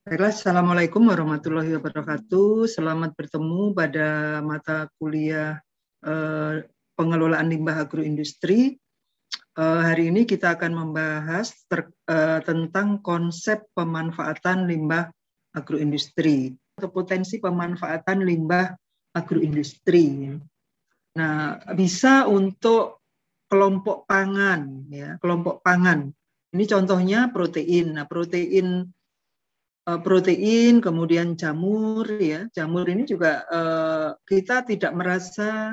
Baiklah, Assalamualaikum warahmatullahi wabarakatuh. Selamat bertemu pada mata kuliah pengelolaan limbah agroindustri. Hari ini kita akan membahas tentang konsep pemanfaatan limbah agroindustri atau potensi pemanfaatan limbah agroindustri. Nah, bisa untuk kelompok pangan, ya, kelompok pangan. Ini contohnya protein. Nah, protein, kemudian jamur, ya. Jamur ini juga kita tidak merasa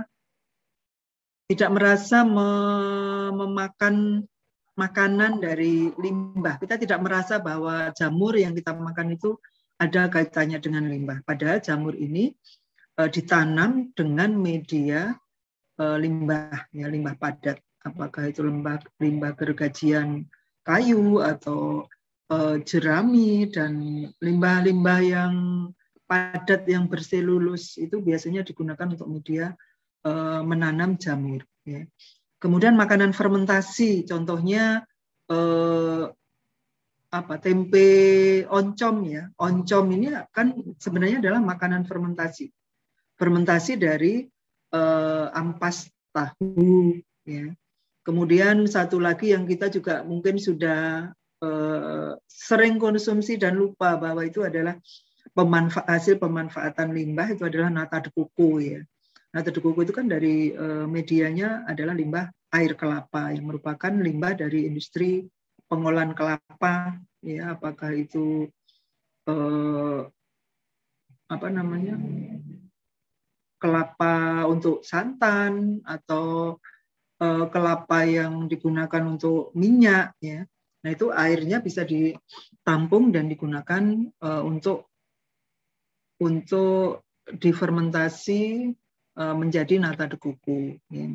memakan makanan dari limbah. Kita tidak merasa bahwa jamur yang kita makan itu ada kaitannya dengan limbah. Padahal jamur ini ditanam dengan media limbah, ya, limbah padat. Apakah itu limbah gergajian kayu atau jerami dan limbah-limbah yang padat yang berselulus itu biasanya digunakan untuk media menanam jamur. Ya. Kemudian makanan fermentasi, contohnya tempe oncom, ya. Oncom ini kan sebenarnya adalah makanan fermentasi. Fermentasi dari ampas tahu. Ya. Kemudian satu lagi yang kita juga mungkin sudah sering konsumsi dan lupa bahwa itu adalah hasil pemanfaatan limbah, itu adalah nata de coco, ya. Nata de coco itu kan dari medianya adalah limbah air kelapa yang merupakan limbah dari industri pengolahan kelapa, ya, apakah itu kelapa untuk santan atau kelapa yang digunakan untuk minyak, ya. Nah, itu airnya bisa ditampung dan digunakan untuk difermentasi menjadi nata de coco. Ya.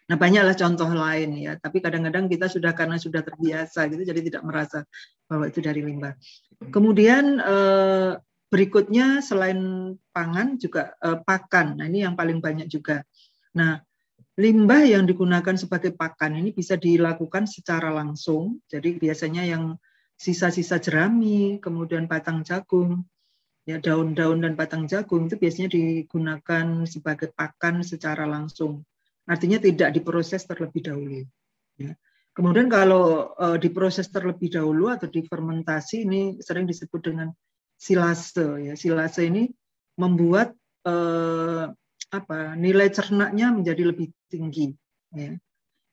Nah, banyaklah contoh lain, ya. Tapi kadang-kadang kita karena sudah terbiasa gitu, jadi tidak merasa bahwa itu dari limbah. Kemudian berikutnya selain pangan juga pakan. Nah, ini yang paling banyak juga. Nah, limbah yang digunakan sebagai pakan ini bisa dilakukan secara langsung. Jadi biasanya yang sisa-sisa jerami, kemudian batang jagung, ya, daun-daun dan batang jagung itu biasanya digunakan sebagai pakan secara langsung. Artinya tidak diproses terlebih dahulu. Ya. Kemudian kalau diproses terlebih dahulu atau difermentasi, ini sering disebut dengan silase. Ya. Silase ini membuat nilai cernaknya menjadi lebih tinggi. Ya.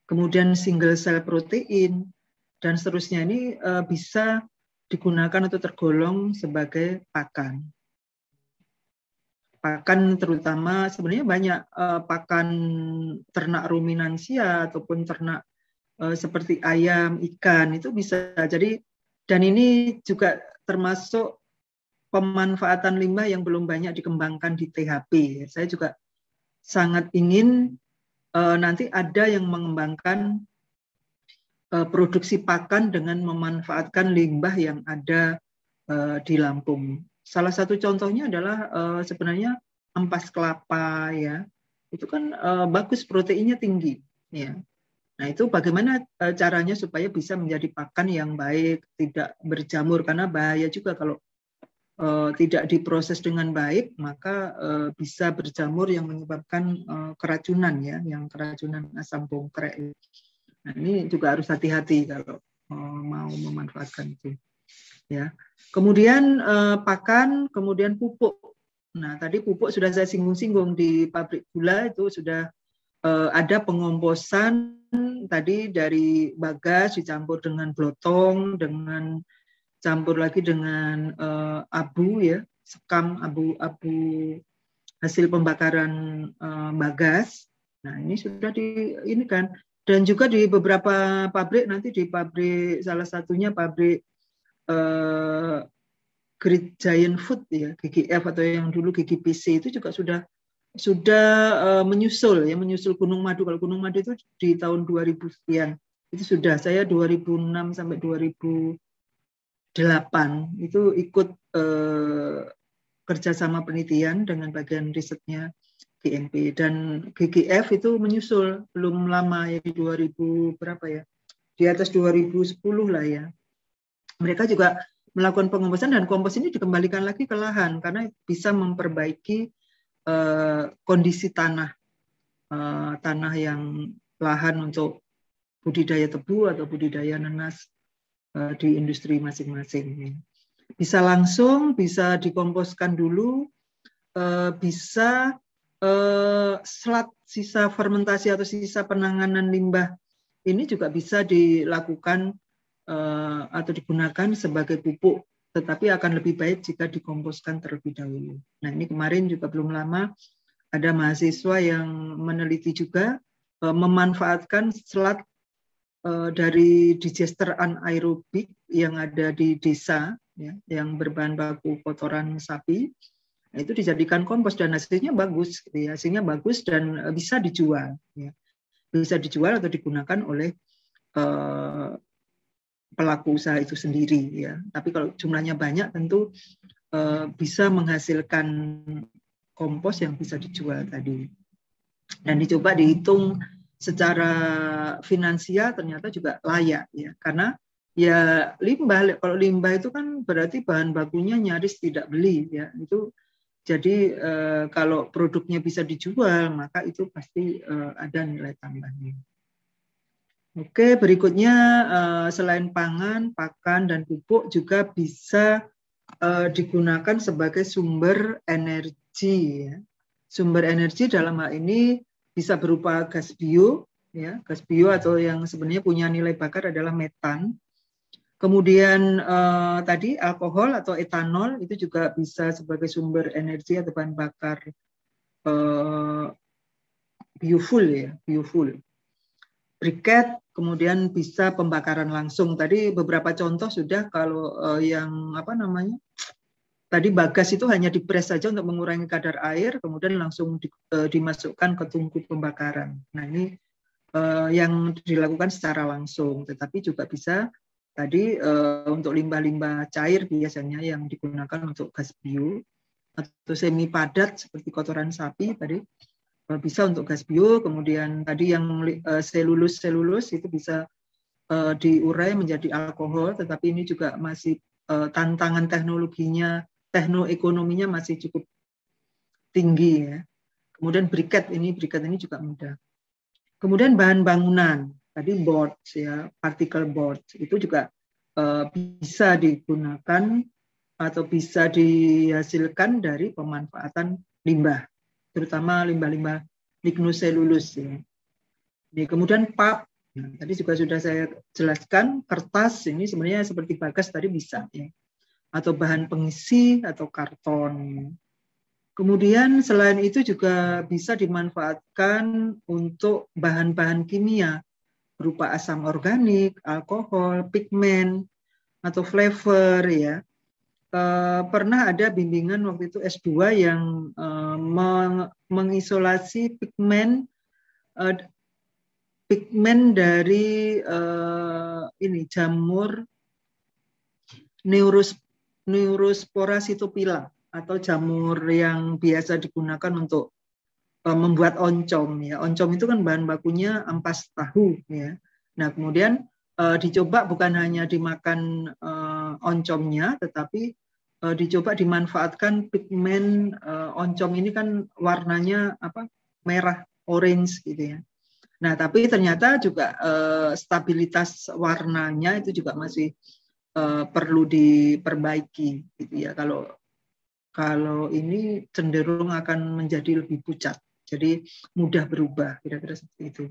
Kemudian single cell protein dan seterusnya ini bisa digunakan atau tergolong sebagai pakan. Pakan terutama sebenarnya banyak pakan ternak ruminansia ataupun ternak seperti ayam, ikan itu bisa. Jadi dan ini juga termasuk pemanfaatan limbah yang belum banyak dikembangkan di THP. Saya juga sangat ingin nanti ada yang mengembangkan produksi pakan dengan memanfaatkan limbah yang ada di Lampung. Salah satu contohnya adalah sebenarnya ampas kelapa, ya. Itu kan bagus, proteinnya tinggi, ya. Nah, itu bagaimana caranya supaya bisa menjadi pakan yang baik, tidak berjamur, karena bahaya juga kalau tidak diproses dengan baik, maka bisa berjamur yang menyebabkan keracunan, ya, yang keracunan asam bongkrek. Nah, ini juga harus hati-hati kalau mau memanfaatkan itu. Ya. Kemudian pakan, kemudian pupuk. Nah, tadi pupuk sudah saya singgung-singgung di pabrik gula itu sudah ada pengomposan tadi dari bagas dicampur dengan blotong, dengan campur lagi dengan abu, ya, sekam abu hasil pembakaran bagas. Nah, ini sudah ini kan, dan juga di beberapa pabrik, nanti di pabrik salah satunya pabrik Great Giant Food, ya, GGF atau yang dulu GGPC itu juga sudah menyusul Gunung Madu. Kalau Gunung Madu itu di tahun 2000 sekian. Itu sudah, saya 2006 sampai 2008 itu ikut kerjasama penelitian dengan bagian risetnya GMP, dan GGF itu menyusul belum lama, ya, di 2000 berapa, ya, di atas 2010 lah, ya. Mereka juga melakukan pengomposan, dan kompos ini dikembalikan lagi ke lahan karena bisa memperbaiki kondisi tanah yang lahan untuk budidaya tebu atau budidaya nanas di industri masing-masing. Bisa langsung, bisa dikomposkan dulu, bisa selat sisa fermentasi atau sisa penanganan limbah ini juga bisa dilakukan atau digunakan sebagai pupuk, tetapi akan lebih baik jika dikomposkan terlebih dahulu. Nah, ini kemarin juga belum lama ada mahasiswa yang meneliti juga memanfaatkan selat dari digester anaerobik yang ada di desa, ya, yang berbahan baku kotoran sapi. Nah, itu dijadikan kompos dan hasilnya bagus, gitu ya. Hasilnya bagus dan bisa dijual, ya. Bisa dijual atau digunakan oleh pelaku usaha itu sendiri, ya. Tapi kalau jumlahnya banyak tentu bisa menghasilkan kompos yang bisa dijual tadi. Dan dicoba dihitung secara finansial ternyata juga layak, ya, karena ya limbah, kalau limbah itu kan berarti bahan bakunya nyaris tidak beli, ya. Itu jadi kalau produknya bisa dijual maka itu pasti ada nilai tambahnya. Oke, berikutnya selain pangan, pakan, dan pupuk juga bisa digunakan sebagai sumber energi. Ya. Sumber energi dalam hal ini bisa berupa gas bio, ya, gas bio atau yang sebenarnya punya nilai bakar adalah metan. Kemudian tadi alkohol atau etanol itu juga bisa sebagai sumber energi atau bahan bakar biofuel, ya, biofuel. Briket, kemudian bisa pembakaran langsung. Tadi beberapa contoh sudah, kalau yang apa namanya, tadi bagas itu hanya dipres saja untuk mengurangi kadar air, kemudian langsung dimasukkan ke tungku pembakaran. Nah, ini yang dilakukan secara langsung, tetapi juga bisa tadi untuk limbah-limbah cair biasanya yang digunakan untuk gas bio atau semi padat seperti kotoran sapi tadi bisa untuk gas bio. Kemudian tadi yang selulus itu bisa diurai menjadi alkohol, tetapi ini juga masih tantangan teknologinya, teknoekonominya masih cukup tinggi, ya. Kemudian briket ini juga mudah. Kemudian bahan bangunan, tadi board, ya, particle board itu juga bisa digunakan atau bisa dihasilkan dari pemanfaatan limbah, terutama limbah-limbah lignoselulus, ya. Kemudian pulp, nah, tadi juga sudah saya jelaskan, kertas ini sebenarnya seperti bagas tadi bisa, ya, atau bahan pengisi atau karton. Kemudian selain itu juga bisa dimanfaatkan untuk bahan-bahan kimia berupa asam organik, alkohol, pigmen atau flavor, ya. Pernah ada bimbingan waktu itu S2 yang mengisolasi pigmen dari ini jamur Neurospora sitopila atau jamur yang biasa digunakan untuk membuat oncom, ya. Oncom itu kan bahan bakunya ampas tahu, ya. Nah, kemudian dicoba bukan hanya dimakan oncomnya, tetapi dicoba dimanfaatkan pigmen oncom ini kan warnanya apa, merah orange, gitu, ya. Nah, tapi ternyata juga stabilitas warnanya itu juga masih perlu diperbaiki, gitu, ya. Kalau ini cenderung akan menjadi lebih pucat, jadi mudah berubah, kira-kira seperti itu.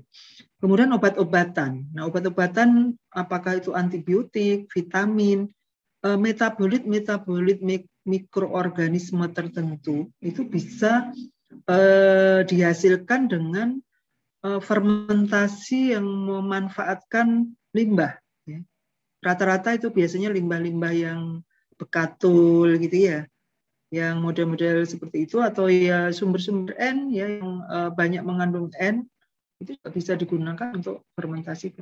Kemudian obat-obatan. Nah, obat-obatan apakah itu antibiotik, vitamin, metabolit mikroorganisme tertentu itu bisa dihasilkan dengan fermentasi yang memanfaatkan limbah, ya. Rata-rata itu biasanya limbah-limbah yang bekatul, gitu, ya, yang model-model seperti itu, atau ya sumber-sumber N, ya, yang banyak mengandung N, itu juga bisa digunakan untuk fermentasi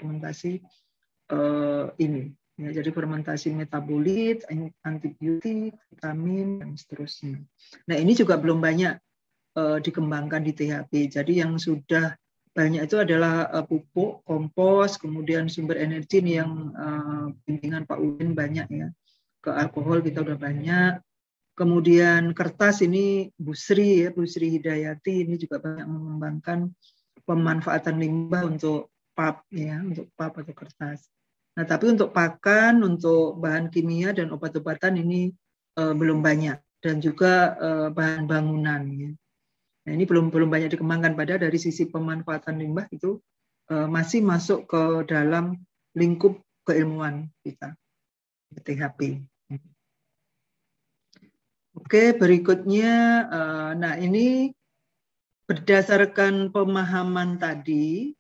ini, ya. Jadi fermentasi metabolit, antibiotik, vitamin, dan seterusnya. Nah, ini juga belum banyak dikembangkan di THP. Jadi yang sudah banyak itu adalah pupuk, kompos, kemudian sumber energi nih yang bimbingan Pak Udin banyak, ya. ke alkohol kita udah banyak. Kemudian kertas ini Bu Sri ya, Bu Sri Hidayati ini juga banyak mengembangkan pemanfaatan limbah untuk pulp ya, untuk pulp atau kertas. Nah, tapi untuk pakan, untuk bahan kimia dan obat-obatan ini belum banyak, dan juga bahan bangunan ya. Nah, ini belum banyak dikembangkan, padahal dari sisi pemanfaatan limbah itu masih masuk ke dalam lingkup keilmuan kita, THP. Oke, berikutnya, nah ini berdasarkan pemahaman tadi,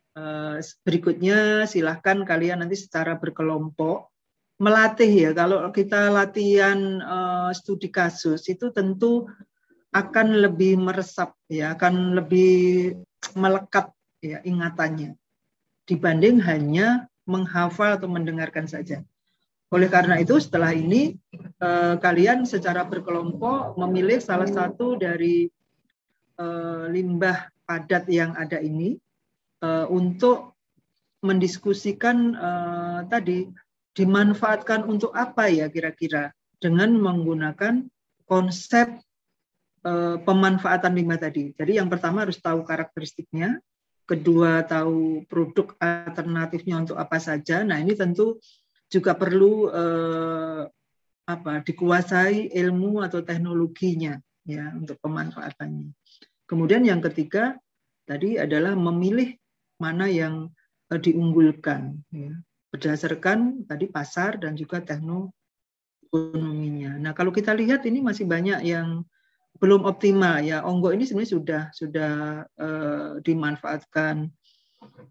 berikutnya silahkan kalian nanti secara berkelompok melatih ya. Kalau kita latihan studi kasus itu tentu akan lebih meresap ya, akan lebih melekat ya ingatannya dibanding hanya menghafal atau mendengarkan saja. Oleh karena itu setelah ini kalian secara berkelompok memilih salah satu dari limbah padat yang ada ini untuk mendiskusikan tadi dimanfaatkan untuk apa ya kira-kira dengan menggunakan konsep pemanfaatan limbah tadi. Jadi yang pertama harus tahu karakteristiknya, kedua tahu produk alternatifnya untuk apa saja. Nah ini tentu juga perlu dikuasai ilmu atau teknologinya ya untuk pemanfaatannya. Kemudian yang ketiga tadi adalah memilih mana yang diunggulkan ya, berdasarkan tadi pasar dan juga teknoekonominya. Nah kalau kita lihat ini masih banyak yang belum optimal ya. Onggo ini sebenarnya sudah dimanfaatkan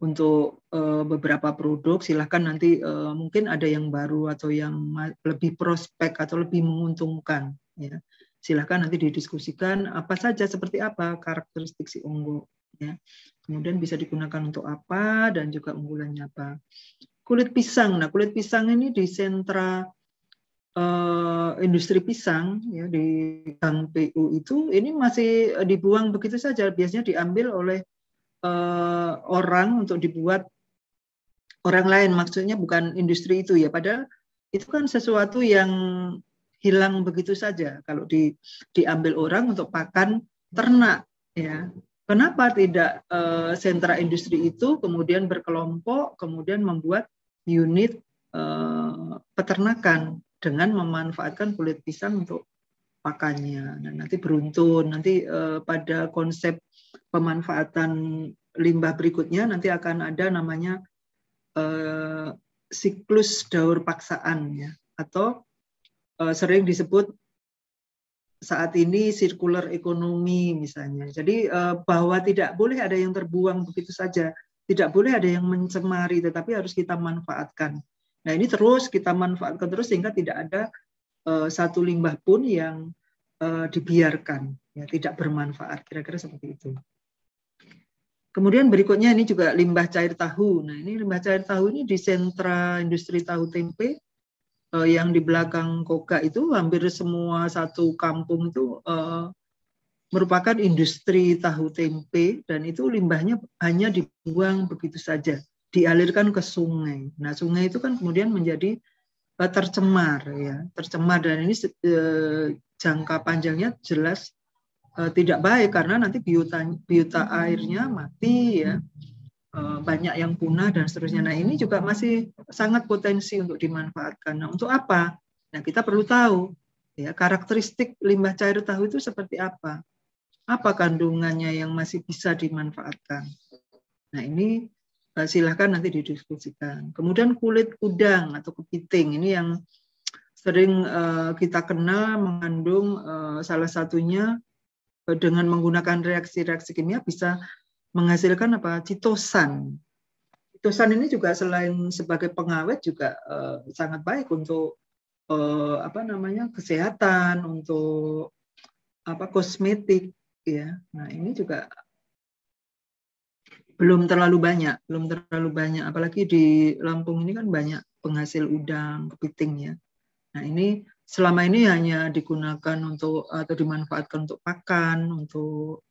untuk beberapa produk. Silahkan nanti mungkin ada yang baru atau yang lebih prospek atau lebih menguntungkan ya. Silahkan nanti didiskusikan apa saja, seperti apa karakteristik si onggo ya. Kemudian bisa digunakan untuk apa dan juga unggulannya apa. Kulit pisang. Nah, kulit pisang ini di sentra industri pisang ya di Bank PU itu ini masih dibuang begitu saja. Biasanya diambil oleh orang untuk dibuat orang lain, maksudnya bukan industri itu ya, padahal itu kan sesuatu yang hilang begitu saja kalau diambil orang untuk pakan ternak ya. Kenapa tidak sentra industri itu kemudian berkelompok kemudian membuat unit peternakan dengan memanfaatkan kulit pisang untuk pakannya. Dan nanti beruntun, nanti pada konsep pemanfaatan limbah berikutnya nanti akan ada namanya siklus daur paksaan ya, atau sering disebut saat ini circular economy misalnya. Jadi bahwa tidak boleh ada yang terbuang begitu saja, tidak boleh ada yang mencemari, tetapi harus kita manfaatkan. Nah ini terus kita manfaatkan terus sehingga tidak ada satu limbah pun yang dibiarkan, ya, tidak bermanfaat, kira-kira seperti itu. Kemudian berikutnya ini juga limbah cair tahu. Nah ini limbah cair tahu ini di sentra industri tahu tempe yang di belakang Koga itu hampir semua satu kampung itu merupakan industri tahu tempe, dan itu limbahnya hanya dibuang begitu saja, dialirkan ke sungai. Nah sungai itu kan kemudian menjadi tercemar ya, tercemar, dan ini jangka panjangnya jelas tidak baik karena nanti biota airnya mati ya, banyak yang punah dan seterusnya. Nah ini juga masih sangat potensi untuk dimanfaatkan. Nah untuk apa? Nah kita perlu tahu ya karakteristik limbah cair tahu itu seperti apa kandungannya yang masih bisa dimanfaatkan. Nah ini silahkan nanti didiskusikan. Kemudian kulit udang atau kepiting ini yang sering kita kenal mengandung salah satunya dengan menggunakan reaksi-reaksi kimia bisa menghasilkan apa? Chitosan. Chitosan ini juga selain sebagai pengawet juga sangat baik untuk kesehatan, untuk kosmetik ya. Nah ini juga belum terlalu banyak, apalagi di Lampung ini kan banyak penghasil udang, kepiting ya. Nah ini selama ini hanya digunakan untuk atau dimanfaatkan untuk pakan, untuk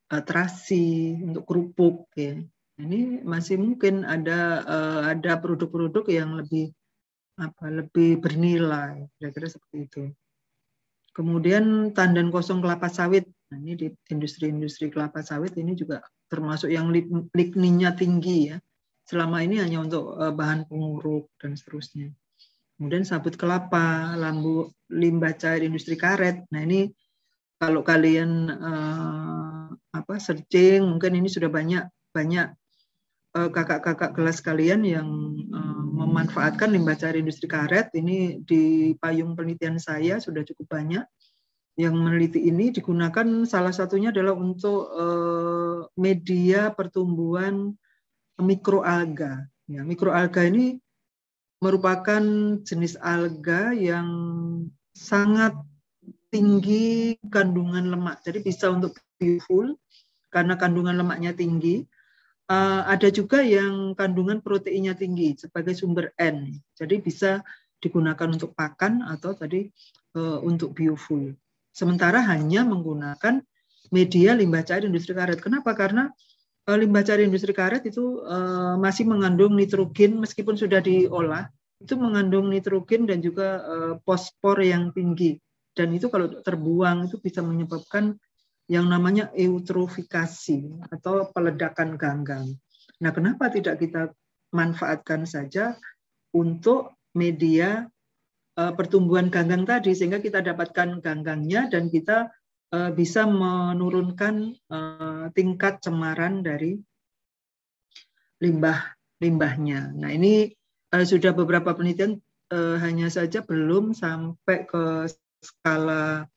terasi, untuk kerupuk ya. Ini masih mungkin ada produk-produk yang lebih lebih bernilai, kira-kira seperti itu. Kemudian tandan kosong kelapa sawit. Nah, ini di industri-industri kelapa sawit ini juga termasuk yang ligninnya tinggi ya. Selama ini hanya untuk bahan penguruk dan seterusnya. Kemudian sabut kelapa, limbah cair industri karet. Nah, ini kalau kalian searching, mungkin ini sudah banyak kakak-kakak kelas kalian yang memanfaatkan limbah cair industri karet. Ini di payung penelitian saya sudah cukup banyak yang meneliti ini. Digunakan salah satunya adalah untuk media pertumbuhan mikroalga. Ya, mikroalga ini merupakan jenis alga yang sangat tinggi kandungan lemak. Jadi bisa untuk biofuel karena kandungan lemaknya tinggi. Ada juga yang kandungan proteinnya tinggi sebagai sumber N. Jadi bisa digunakan untuk pakan atau tadi untuk biofuel. Sementara hanya menggunakan media limbah cair industri karet. Kenapa? Karena limbah cair industri karet itu masih mengandung nitrogen meskipun sudah diolah, itu mengandung nitrogen dan juga fosfor yang tinggi. Dan itu kalau terbuang itu bisa menyebabkan yang namanya eutrofikasi atau peledakan ganggang. Nah, kenapa tidak kita manfaatkan saja untuk media pertumbuhan ganggang tadi, sehingga kita dapatkan ganggangnya dan kita bisa menurunkan tingkat cemaran dari limbahnya. Nah, ini sudah beberapa penelitian, hanya saja belum sampai ke skala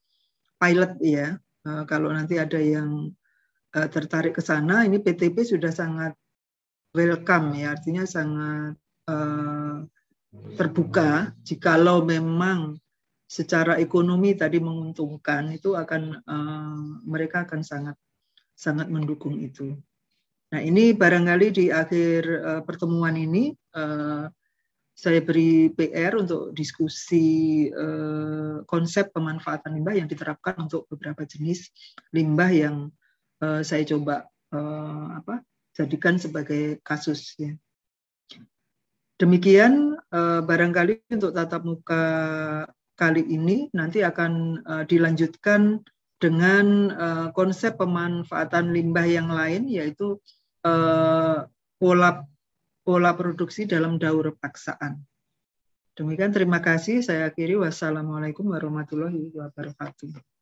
pilot ya. Kalau nanti ada yang tertarik ke sana, ini PTB sudah sangat welcome ya, artinya sangat terbuka. Jikalau memang secara ekonomi tadi menguntungkan, itu akan mereka akan sangat mendukung itu. Nah, ini barangkali di akhir pertemuan ini saya beri PR untuk diskusi konsep pemanfaatan limbah yang diterapkan untuk beberapa jenis limbah yang saya coba jadikan sebagai kasus. Ya. Demikian barangkali untuk tatap muka kali ini nanti akan dilanjutkan dengan konsep pemanfaatan limbah yang lain, yaitu pola produksi dalam daur paksaan. Demikian, terima kasih. Saya akhiri. Wassalamualaikum warahmatullahi wabarakatuh.